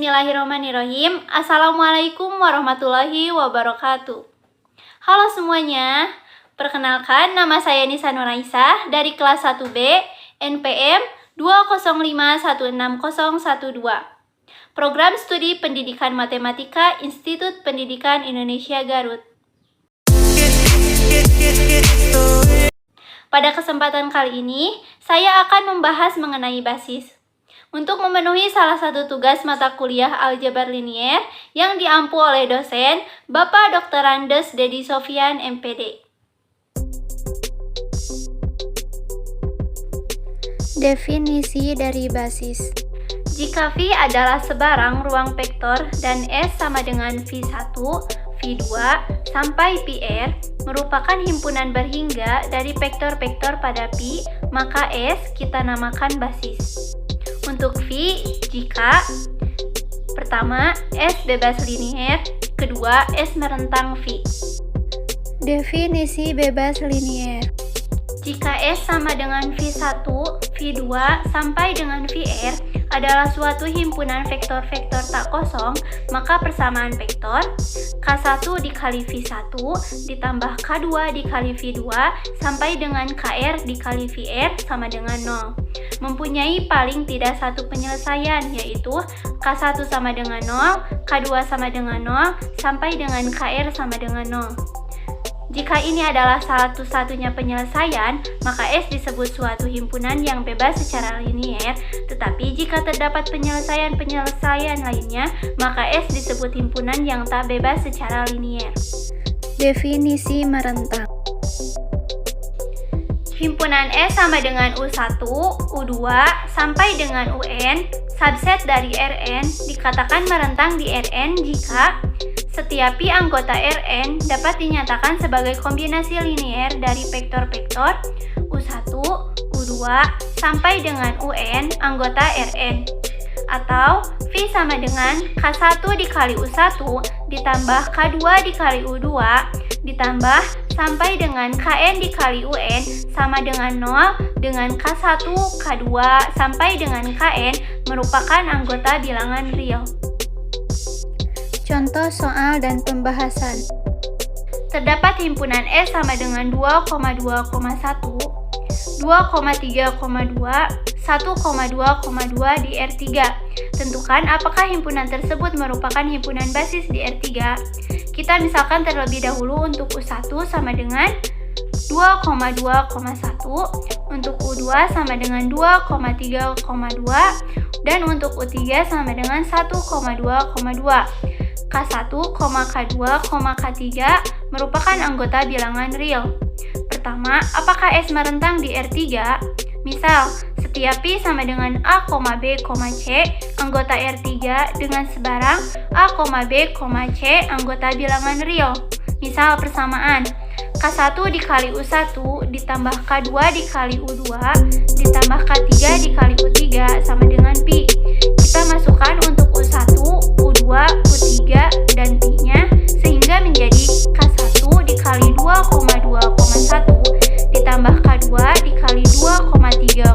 Bismillahirrahmanirrahim. Assalamualaikum warahmatullahi wabarakatuh. Halo semuanya, perkenalkan nama saya Nisa Nuraisah dari kelas 1B NPM 205160012. Program Studi Pendidikan Matematika Institut Pendidikan Indonesia Garut. Pada kesempatan kali ini, saya akan membahas mengenai basis. Untuk memenuhi salah satu tugas mata kuliah aljabar linier yang diampu oleh dosen Bapak Dr. Andes Dedi Sofyan MPD. Definisi dari basis. Jika V adalah sebarang ruang vektor dan S sama dengan V1, V2, sampai Pr merupakan himpunan berhingga dari vektor-vektor pada Pi, maka S kita namakan basis. Untuk V, jika pertama, S bebas linier, kedua, S merentang V. Definisi bebas linier. Jika S sama dengan V1, V2, sampai dengan Vr adalah suatu himpunan vektor-vektor tak kosong, maka persamaan vektor K1 dikali V1 ditambah K2 dikali V2 sampai dengan Kr dikali Vr sama dengan 0. Mempunyai paling tidak satu penyelesaian, yaitu K1 sama dengan 0, K2 sama dengan 0, sampai dengan Kr sama dengan 0. Jika ini adalah satu-satunya penyelesaian, maka S disebut suatu himpunan yang bebas secara linier, tetapi jika terdapat penyelesaian-penyelesaian lainnya, maka S disebut himpunan yang tak bebas secara linier. Definisi merentang. Himpunan S sama dengan U1, U2, sampai dengan UN, subset dari Rn, dikatakan merentang di Rn jika setiap Pi anggota Rn dapat dinyatakan sebagai kombinasi linier dari vektor-vektor U1, U2, sampai dengan UN anggota Rn. Atau V sama dengan K1 dikali U1 ditambah K2 dikali U2 ditambah sampai dengan Kn dikali UN sama dengan 0 dengan K1, K2, sampai dengan Kn merupakan anggota bilangan real. Contoh soal dan pembahasan. Terdapat himpunan S sama dengan 2,2,1, 2,3,2, 1,2,2 di R3. Tentukan apakah himpunan tersebut merupakan himpunan basis di R3. Kita misalkan terlebih dahulu untuk U1 sama dengan 2,2,1, untuk U2 sama dengan 2,3,2, dan untuk U3 sama dengan 1,2,2. K1, K2, K3 merupakan anggota bilangan real. Pertama, apakah S merentang di R3? Misal, setiap Pi sama dengan A, B, C anggota R3 dengan sebarang A, B, C anggota bilangan real. Misal persamaan K1 dikali U1 ditambah K2 dikali U2 ditambah K3 dikali U3 sama dengan Pi. Kita masukkan untuk U1, U2, U3, dan Pi-nya sehingga menjadi K1 dikali 2,2,1 ditambah K2 dikali 2,3,2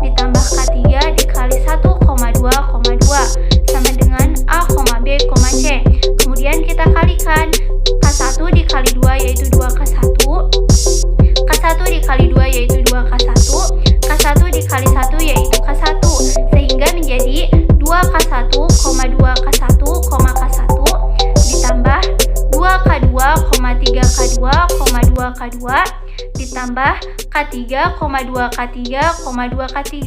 ditambah K3 dikali 1,2,2 sama dengan A, B, C. Kemudian kita kalikan K1 dikali 2 yaitu 2K1, K1 dikali 2 yaitu 2K1, K1 dikali 1 yaitu K1, sehingga menjadi 2K1, 2K1, K1 ditambah 2K2, 3K2, 2K2 ditambah K3, 2K3, 2K3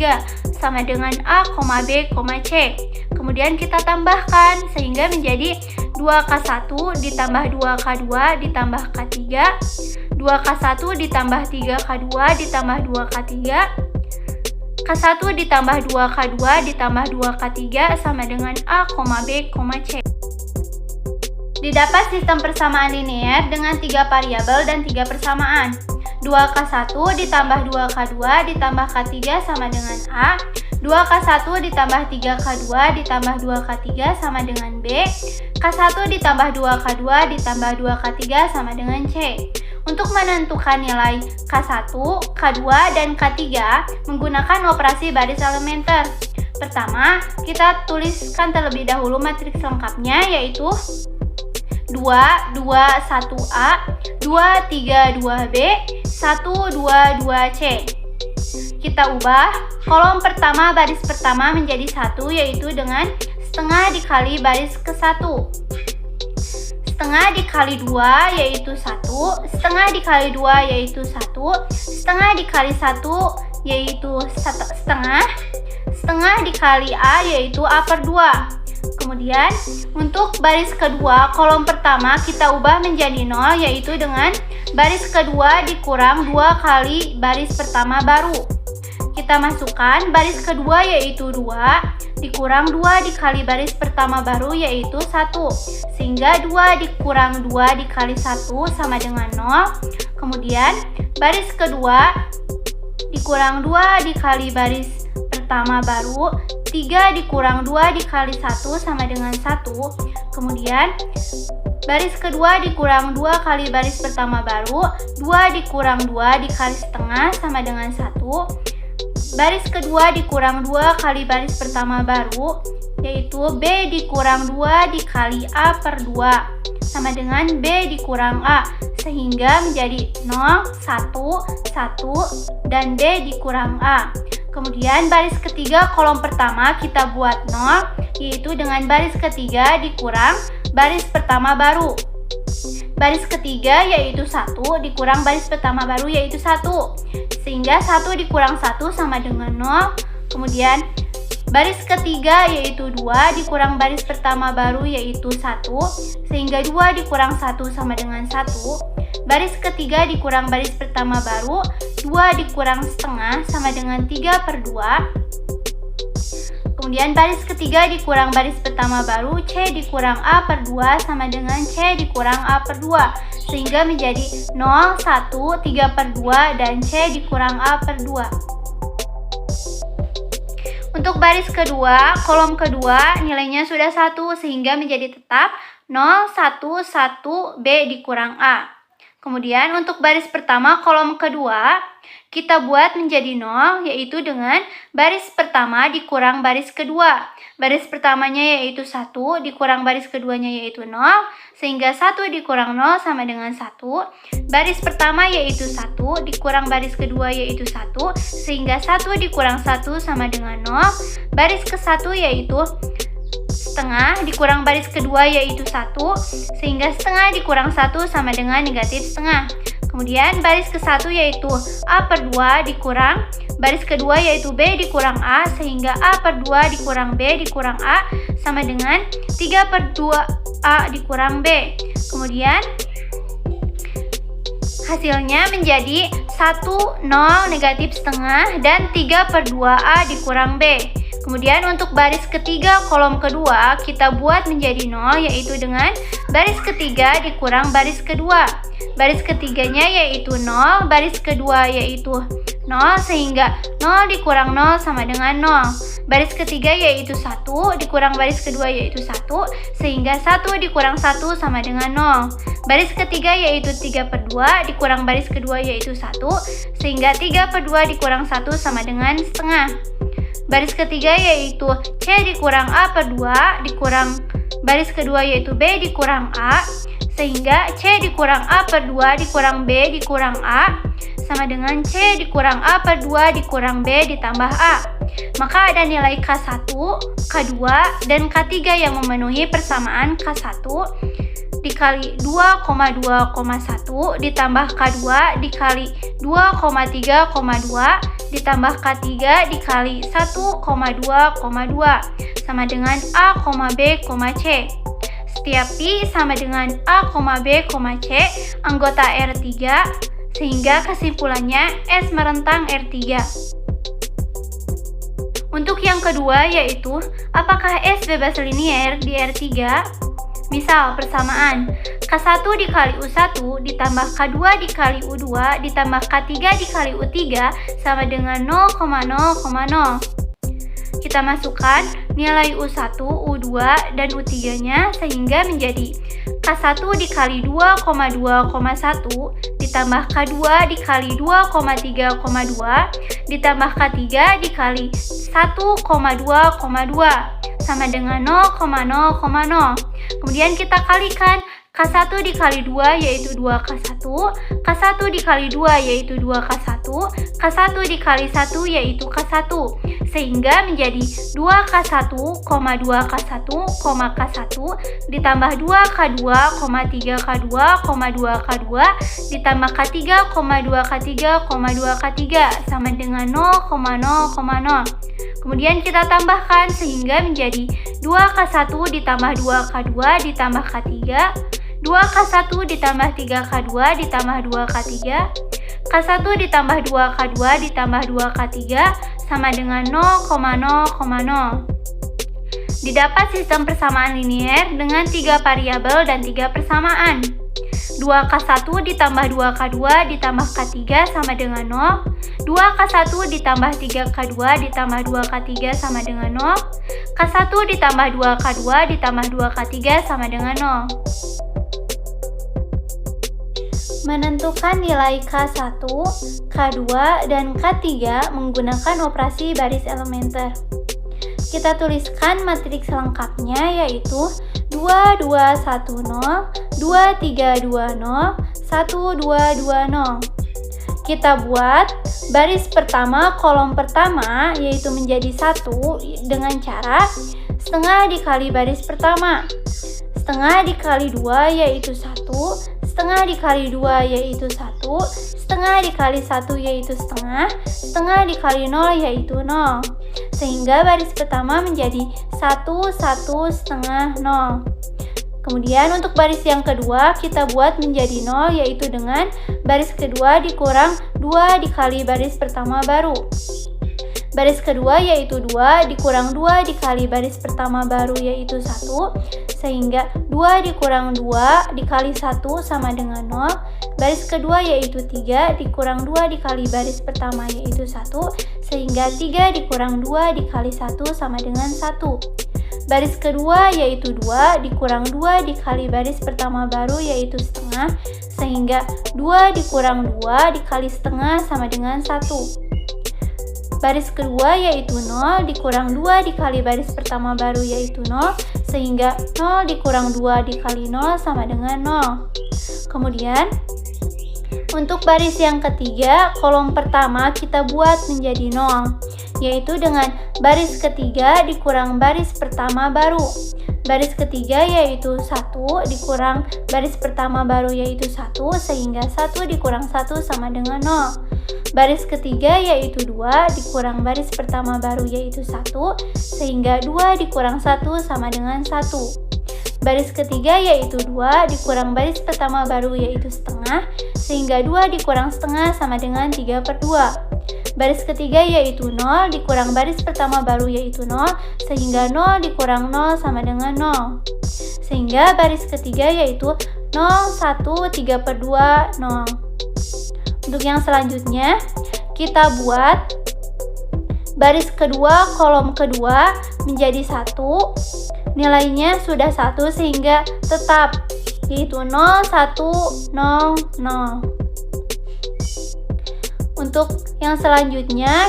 sama dengan A, B, C. Kemudian kita tambahkan sehingga menjadi 2K1 ditambah 2K2 ditambah K3, 2K1 ditambah 3K2 ditambah 2K3, K1 ditambah 2K2 ditambah 2K3 sama dengan A, B, C. Didapat sistem persamaan linier dengan 3 variabel dan 3 persamaan. 2K1 ditambah 2K2 ditambah K3 sama dengan A, 2K1 ditambah 3K2 ditambah 2K3 sama dengan B, K1 ditambah 2K2 ditambah 2K3 sama dengan C. Untuk menentukan nilai K1, K2, dan K3 menggunakan operasi baris elementer. Pertama, kita tuliskan terlebih dahulu matriks lengkapnya, yaitu 2, 2, 1A, 2, 3, 2B, 1, 2, 2C. Kita ubah kolom pertama baris pertama menjadi 1, yaitu dengan setengah dikali baris ke-1. Setengah dikali 2 yaitu 1, setengah dikali 2 yaitu 1, setengah dikali 1 yaitu setengah, setengah dikali A yaitu A/2. Kemudian untuk baris kedua kolom pertama kita ubah menjadi 0, yaitu dengan baris kedua dikurang 2 kali baris pertama baru. Kita masukkan baris kedua yaitu 2 dikurang 2 dikali baris pertama baru yaitu 1, sehingga 2 dikurang 2 dikali 1 sama dengan 0. Kemudian baris kedua dikurang 2 dikali baris pertama baru, 3 dikurang 2 dikali 1 sama dengan 1. Kemudian baris kedua dikurang 2 kali baris pertama baru, 2 dikurang 2 dikali setengah sama dengan 1. Baris kedua dikurang 2 kali baris pertama baru, yaitu B dikurang 2 dikali A/2 sama dengan B dikurang A, sehingga menjadi 0, 1, 1, dan D dikurang A. Kemudian baris ketiga kolom pertama kita buat 0, yaitu dengan baris ketiga dikurang baris pertama baru. Baris ketiga yaitu 1 dikurang baris pertama baru yaitu 1, sehingga 1 dikurang 1 sama dengan 0. Kemudian baris ketiga yaitu 2 dikurang baris pertama baru yaitu 1, sehingga 2 dikurang 1 sama dengan 1. Baris ketiga dikurang baris pertama baru, 2 dikurang setengah sama dengan 3/2. Kemudian baris ketiga dikurang baris pertama baru, C dikurang A/2 sama dengan C dikurang A/2, sehingga menjadi 0, 1, 3/2, dan C dikurang A/2. Untuk baris kedua, kolom kedua nilainya sudah 1, sehingga menjadi tetap 0, 1, 1, B dikurang A. Kemudian untuk baris pertama kolom kedua kita buat menjadi 0, yaitu dengan baris pertama dikurang baris kedua. Baris pertamanya yaitu 1 dikurang baris keduanya yaitu 0, sehingga 1 dikurang 0 sama dengan 1. Baris pertama yaitu 1 dikurang baris kedua yaitu 1, sehingga 1 dikurang 1 sama dengan 0. Baris ke-1 yaitu setengah dikurang baris kedua yaitu 1, sehingga setengah dikurang 1 sama dengan negatif setengah. Kemudian baris ke-1 yaitu A/2 dikurang baris kedua yaitu B dikurang A, sehingga A/2 dikurang B dikurang A sama dengan 3/2A dikurang B. Kemudian hasilnya menjadi 1, 0, negatif setengah, dan 3/2A dikurang B. Kemudian untuk baris ketiga kolom kedua kita buat menjadi 0, yaitu dengan baris ketiga dikurang baris kedua. Baris ketiganya yaitu 0, baris kedua yaitu 0, sehingga 0 dikurang 0 sama dengan 0. Baris ketiga yaitu 1 dikurang baris kedua yaitu 1, sehingga 1 dikurang 1 sama dengan 0. Baris ketiga yaitu 3/2 dikurang baris kedua yaitu 1, sehingga 3/2 dikurang 1 sama dengan setengah. Baris ketiga yaitu C dikurang A/2 dikurang baris kedua yaitu B dikurang A, sehingga C dikurang A/2 dikurang B dikurang A sama dengan C dikurang A/2 dikurang B ditambah A. Maka ada nilai K1, K2, dan K3 yang memenuhi persamaan K1 dikali 2,2,1 ditambah K2 dikali 2,3,2 ditambah K3 dikali 1,2,2 sama dengan A, B, C. Setiap Pi sama dengan A, B, C anggota R3, sehingga kesimpulannya S merentang R3. Untuk yang kedua yaitu, apakah S bebas linier di R3? Misal persamaan K1 dikali U1 ditambah K2 dikali U2 ditambah K3 dikali U3 sama dengan 0,0,0. Kita masukkan nilai U1, U2, dan U3-nya sehingga menjadi K1 dikali 2,2,1 ditambah K2 dikali 2,3,2 ditambah K3 dikali 1,2,2 sama dengan 0,0,0. Kemudian kita kalikan K1 dikali 2 yaitu 2K1, K1 dikali 2 yaitu 2K1, K1 dikali 1 yaitu K1, sehingga menjadi 2K1, 2K1, K1 ditambah 2K2, 3K2, 2K2 ditambah K3, 2K3, 2K3 sama dengan 0,0,0. Kemudian kita tambahkan sehingga menjadi 2K1 ditambah 2K2 ditambah K3, 2K1 ditambah 3K2 ditambah 2K3, K1 ditambah 2K2 ditambah 2K3 sama dengan 0,0,0. Didapat sistem persamaan linier dengan 3 variabel dan 3 persamaan. 2K1 ditambah 2K2 ditambah K3 sama dengan 0, 2K1 ditambah 3K2 ditambah 2K3 sama dengan 0, K1 ditambah 2K2 ditambah 2K3 sama dengan 0. Menentukan nilai K1, K2, dan K3 menggunakan operasi baris elementer. Kita tuliskan matriks lengkapnya yaitu 2, 2, 1, 0, 2, 3, 2, 0, 1, 2, 2, 0. Kita buat baris pertama kolom pertama yaitu menjadi 1 dengan cara setengah dikali baris pertama. Setengah dikali 2 yaitu 1, setengah dikali 2 yaitu 1, setengah dikali 1 yaitu setengah, setengah dikali 0 yaitu 0. Sehingga baris pertama menjadi 1, 1, setengah, 0. Kemudian untuk baris yang kedua kita buat menjadi 0 yaitu dengan baris kedua dikurang 2 dikali baris pertama baru. Baris kedua yaitu 2 dikurang 2 dikali baris pertama baru yaitu 1, sehingga 2 dikurang 2 dikali 1 sama dengan 0. Baris kedua yaitu 3 dikurang 2 dikali baris pertama yaitu 1, sehingga 3 dikurang 2 dikali 1 sama dengan 1. Baris kedua yaitu 2 dikurang 2 dikali baris pertama baru yaitu setengah, sehingga 2 dikurang 2 dikali setengah sama dengan 1. Baris kedua yaitu 0 dikurang 2 dikali baris pertama baru yaitu 0, sehingga 0 dikurang 2 dikali 0 sama dengan 0. Kemudian untuk baris yang ketiga kolom pertama kita buat menjadi 0, yaitu dengan baris ketiga dikurang baris pertama baru. Baris ketiga yaitu 1 dikurang baris pertama baru yaitu 1, sehingga 1 dikurang 1 sama dengan 0. Baris ketiga yaitu 2 dikurang baris pertama baru yaitu 1, sehingga 2 dikurang 1 sama dengan 1. Baris ketiga yaitu 2 dikurang baris pertama baru yaitu setengah, sehingga 2 dikurang setengah sama dengan 3/2. Baris ketiga yaitu 0 dikurang baris pertama baru yaitu 0, sehingga 0 dikurang 0 sama dengan 0. Sehingga baris ketiga yaitu 0, 1, 3/2, 0. Untuk yang selanjutnya kita buat baris kedua kolom kedua menjadi 1, nilainya sudah 1 sehingga tetap yaitu 0, 1, 0, 0. Untuk yang selanjutnya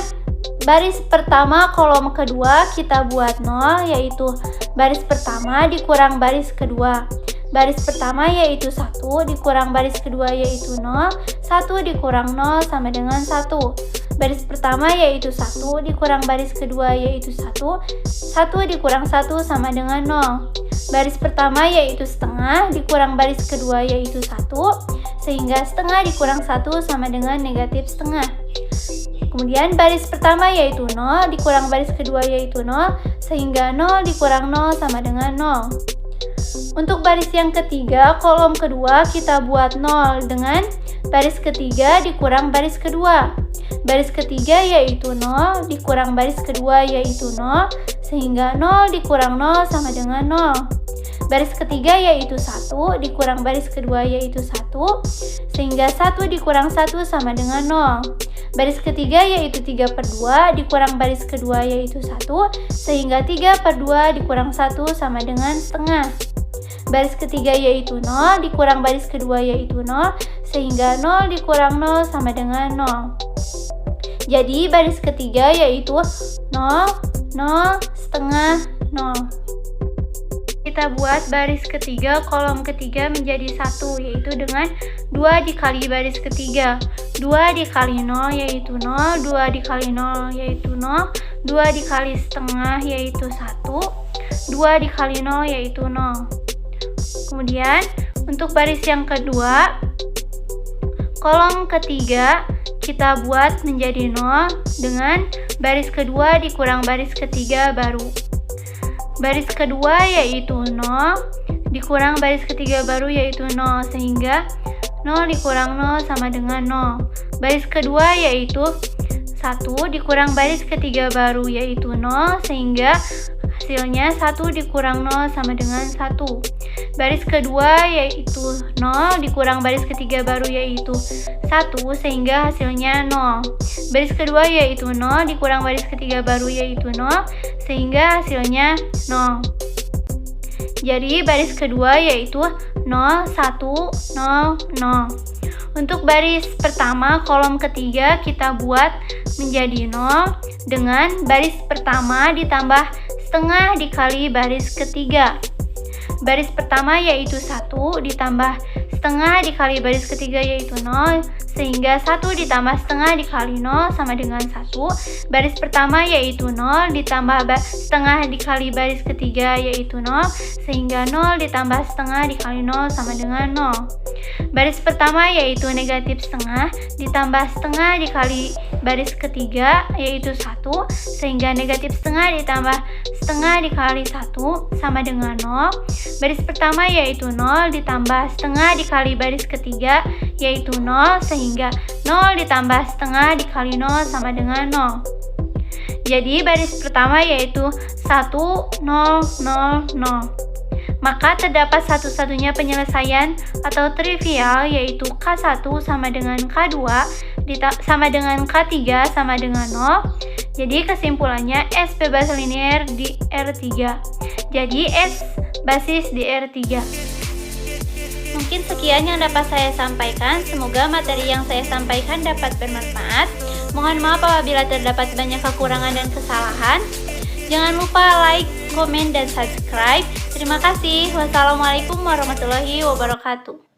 baris pertama kolom kedua kita buat 0 yaitu baris pertama dikurang baris kedua. Baris pertama yaitu 1 dikurang baris kedua yaitu 0, 1 dikurang 0 sama dengan 1. Baris pertama yaitu 1 dikurang baris kedua yaitu 1, 1 dikurang 1 sama dengan 0. Baris pertama yaitu setengah dikurang baris kedua yaitu 1, sehingga setengah dikurang 1 sama dengan negatif setengah. Kemudian baris pertama yaitu 0 dikurang baris kedua yaitu 0, sehingga 0 dikurang 0 sama dengan 0. Untuk baris yang ketiga kolom kedua kita buat 0 dengan baris ketiga dikurang baris kedua. Baris ketiga yaitu 0 dikurang baris kedua yaitu 0, sehingga 0 dikurang 0 sama dengan 0. Baris ketiga yaitu 1 dikurang baris kedua yaitu 1, sehingga 1 dikurang 1 sama dengan 0. Baris ketiga yaitu 3/2 dikurang baris kedua yaitu 1, sehingga 3/2 dikurang 1 sama dengan setengah. Baris ketiga yaitu 0 dikurang baris kedua yaitu 0, sehingga 0 dikurang 0 sama dengan 0. Jadi baris ketiga yaitu 0, 0, setengah, 0. Kita buat baris ketiga kolom ketiga menjadi 1, yaitu dengan 2 dikali baris ketiga. 2 dikali 0 yaitu 0, 2 dikali 0 yaitu 0, 2 dikali setengah yaitu 1, 2 dikali 0 yaitu 0. Kemudian untuk baris yang kedua, kolom ketiga kita buat menjadi 0 dengan baris kedua dikurang baris ketiga baru. Baris kedua yaitu 0 dikurang baris ketiga baru yaitu 0, sehingga 0 dikurang 0 sama dengan 0. Baris kedua yaitu 1 dikurang baris ketiga baru yaitu 0, sehingga hasilnya 1 dikurang 0 sama dengan 1. Baris kedua yaitu 0 dikurang baris ketiga baru yaitu 1, sehingga hasilnya 0. Baris kedua yaitu 0 dikurang baris ketiga baru yaitu 0, sehingga hasilnya 0. Jadi baris kedua yaitu 0, 1, 0, 0. Untuk baris pertama kolom ketiga kita buat menjadi 0 dengan baris pertama ditambah setengah dikali baris ketiga. Baris pertama yaitu 1 ditambah setengah dikali baris ketiga yaitu 0, sehingga 1 ditambah setengah dikali 0 sama dengan 1. Baris pertama yaitu 0 ditambah setengah dikali baris ketiga yaitu 0, sehingga 0 ditambah setengah dikali 0 sama dengan 0. Baris pertama yaitu negatif setengah ditambah setengah dikali baris ketiga yaitu 1, sehingga negatif setengah ditambah setengah dikali 1 sama dengan 0. Baris pertama yaitu 0 ditambah setengah dikali baris ketiga yaitu 0, sehingga 0 ditambah setengah dikali 0 sama dengan 0. Jadi baris pertama yaitu 1, 0, 0, 0. Maka terdapat satu-satunya penyelesaian atau trivial yaitu K1 sama dengan K2 sama dengan K3 sama dengan 0. Jadi kesimpulannya S bebas linear di R3. Jadi S basis di R3. Mungkin sekian yang dapat saya sampaikan. Semoga materi yang saya sampaikan dapat bermanfaat. Mohon maaf apabila terdapat banyak kekurangan dan kesalahan. Jangan lupa like, komen, dan subscribe. Terima kasih. Wassalamualaikum warahmatullahi wabarakatuh.